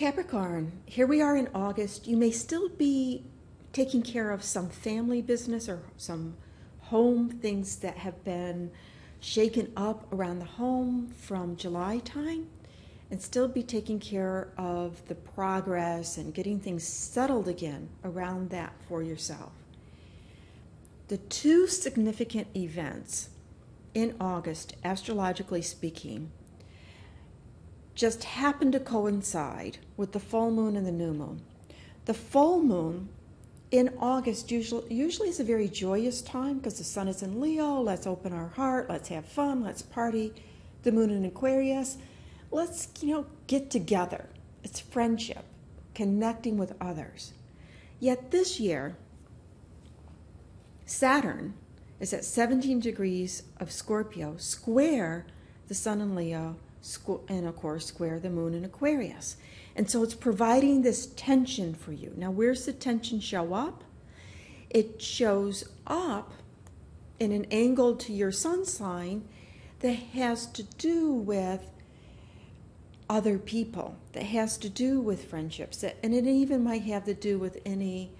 Capricorn, here we are in August. You may still be taking care of some family business or some home things that have been shaken up around the home from July time, and still be taking care of the progress and getting things settled again around that for yourself. The two significant events in August, astrologically speaking, just happen to coincide with the full moon and the new moon. The full moon in August usually is a very joyous time because the sun is in Leo. Let's open our heart. Let's have fun. Let's party. The moon in Aquarius. Let's, get together. It's friendship, connecting with others. Yet this year, Saturn is at 17 degrees of Scorpio, square the sun in Leo, and of course square the moon in Aquarius. And so it's providing this tension for you. Now, where's the tension show up? It shows up in an angle to your sun sign that has to do with other people, that has to do with friendships, and it even might have to do with any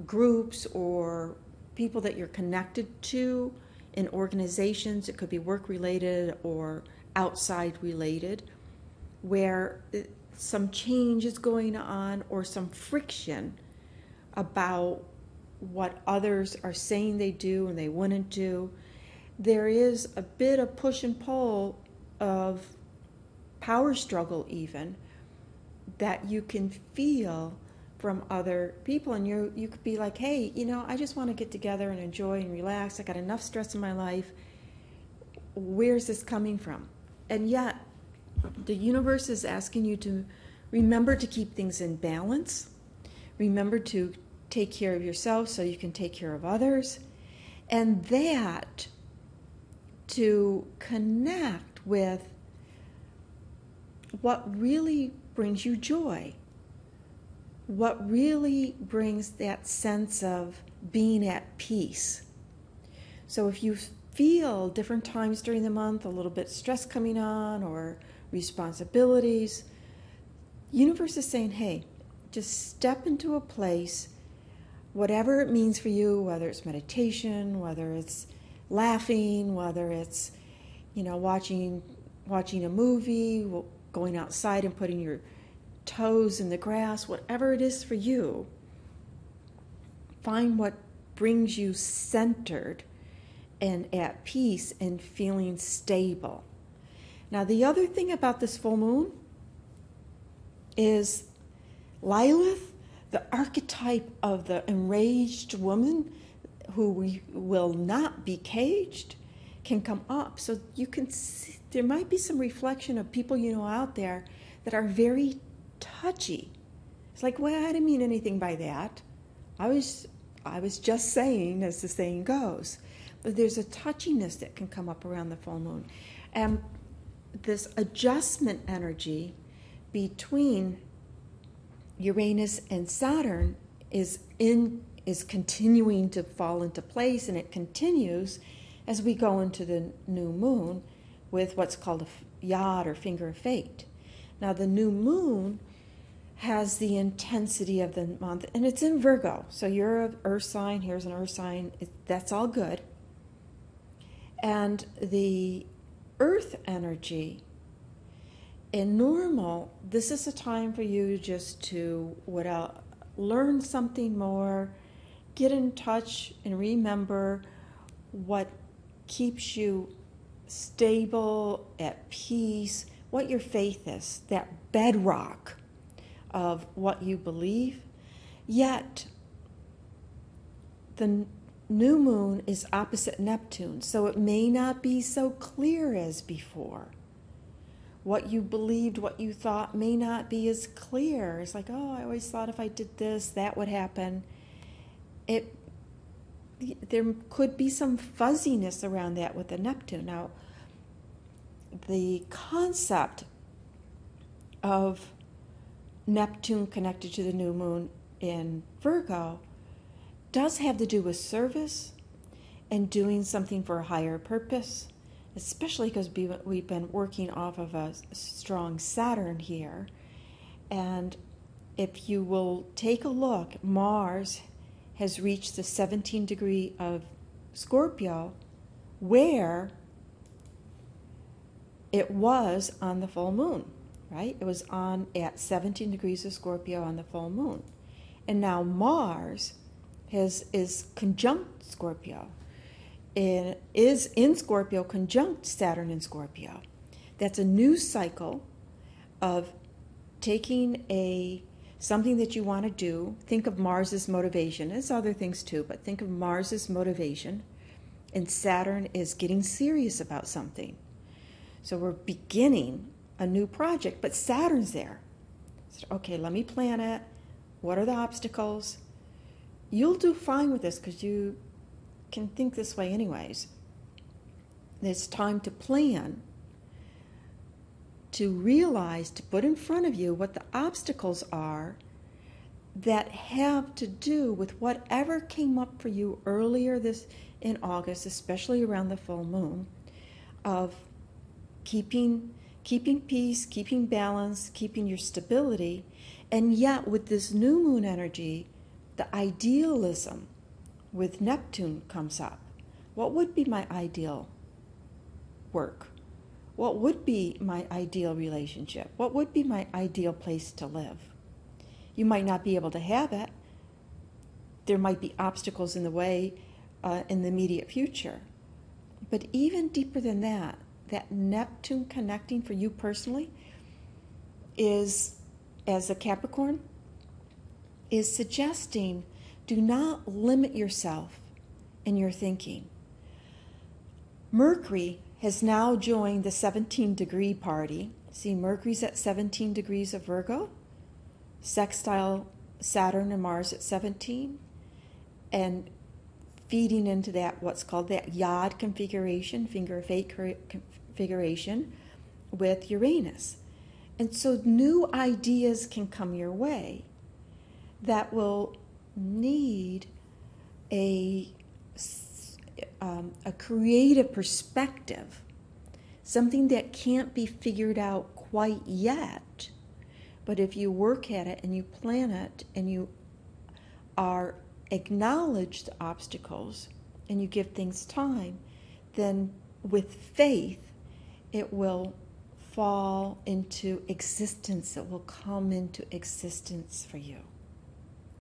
groups or people that you're connected to in organizations. It could be work related or outside related, where some change is going on or some friction about what others are saying they do and they wouldn't do. There is a bit of push and pull of power struggle even that you can feel from other people, and you could be like, hey, I just want to get together and enjoy and relax. I got enough stress in my life. Where's this coming from? And yet, the universe is asking you to remember to keep things in balance. Remember to take care of yourself so you can take care of others. And that to connect with what really brings you joy. What really brings that sense of being at peace. So if you feel different times during the month, a little bit stress coming on or responsibilities, universe is saying, hey, just step into a place, whatever it means for you, whether it's meditation, whether it's laughing, whether it's, watching a movie, going outside and putting your toes in the grass, whatever it is for you, find what brings you centered and at peace and feeling stable. Now, the other thing about this full moon is Lilith, the archetype of the enraged woman who will not be caged, can come up. So you can see, there might be some reflection of people out there that are very touchy. It's like, well, I didn't mean anything by that. I was just saying, as the saying goes. But there's a touchiness that can come up around the full moon. And this adjustment energy between Uranus and Saturn is continuing to fall into place, and it continues as we go into the new moon with what's called a yod or finger of fate. Now, the new moon has the intensity of the month, and it's in Virgo. So you're an earth sign, here's an earth sign, that's all good. And the earth energy, in normal, this is a time for you just to learn something more, get in touch and remember what keeps you stable, at peace, what your faith is, that bedrock of what you believe. Yet, the new moon is opposite Neptune, so it may not be so clear as before. What you believed, what you thought may not be as clear. It's like, oh, I always thought if I did this, that would happen. There could be some fuzziness around that with the Neptune. Now, the concept of Neptune connected to the new moon in Virgo does have to do with service and doing something for a higher purpose, especially because we've been working off of a strong Saturn here. And if you will take a look, Mars has reached the 17 degree of Scorpio, where it was on the full moon, right? It was on at 17 degrees of Scorpio on the full moon. And now Mars is conjunct Scorpio. It is in Scorpio conjunct Saturn in Scorpio. That's a new cycle of taking something that you want to do. Think of Mars as motivation. There's other things too, but think of Mars as motivation. And Saturn is getting serious about something. So we're beginning a new project, but Saturn's there. So, okay, let me plan it. What are the obstacles? You'll do fine with this because you can think this way anyways. It's time to plan, to realize, to put in front of you what the obstacles are that have to do with whatever came up for you earlier in August, especially around the full moon, of keeping peace, keeping balance, keeping your stability. And yet with this new moon energy, the idealism with Neptune comes up. What would be my ideal work? What would be my ideal relationship? What would be my ideal place to live? You might not be able to have it. There might be obstacles in the way in the immediate future. But even deeper than that, that Neptune connecting for you personally is, as a Capricorn, is suggesting do not limit yourself in your thinking. Mercury has now joined the 17 degree party. See, Mercury's at 17 degrees of Virgo, sextile Saturn and Mars at 17, and feeding into that what's called that Yod configuration, finger of fate configuration with Uranus. And so new ideas can come your way that will need a creative perspective, something that can't be figured out quite yet. But if you work at it and you plan it and you acknowledge the obstacles and you give things time, then with faith it will fall into existence. It will come into existence for you.